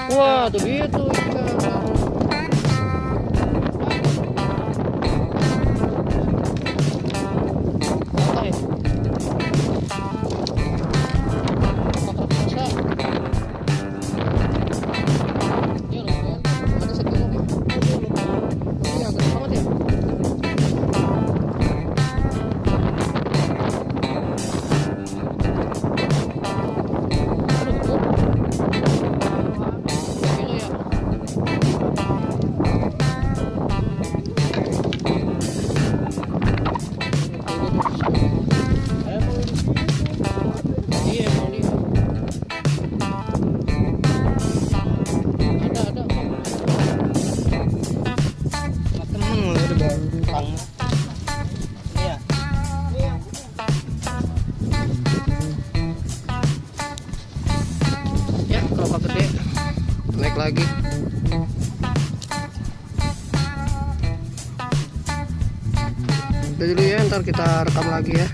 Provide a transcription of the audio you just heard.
Wah, tuh gitu ikan. Santai. Raksasa. Iya loh, ada sekilo mah. Iya, gede banget ya. Aduh, tuh. Kilo ya. Iya, emang dia. Ada. Temen udah bang. Iya. Ya, kalau gede naik lagi. Udah dulu ya, ntar kita rekam lagi ya.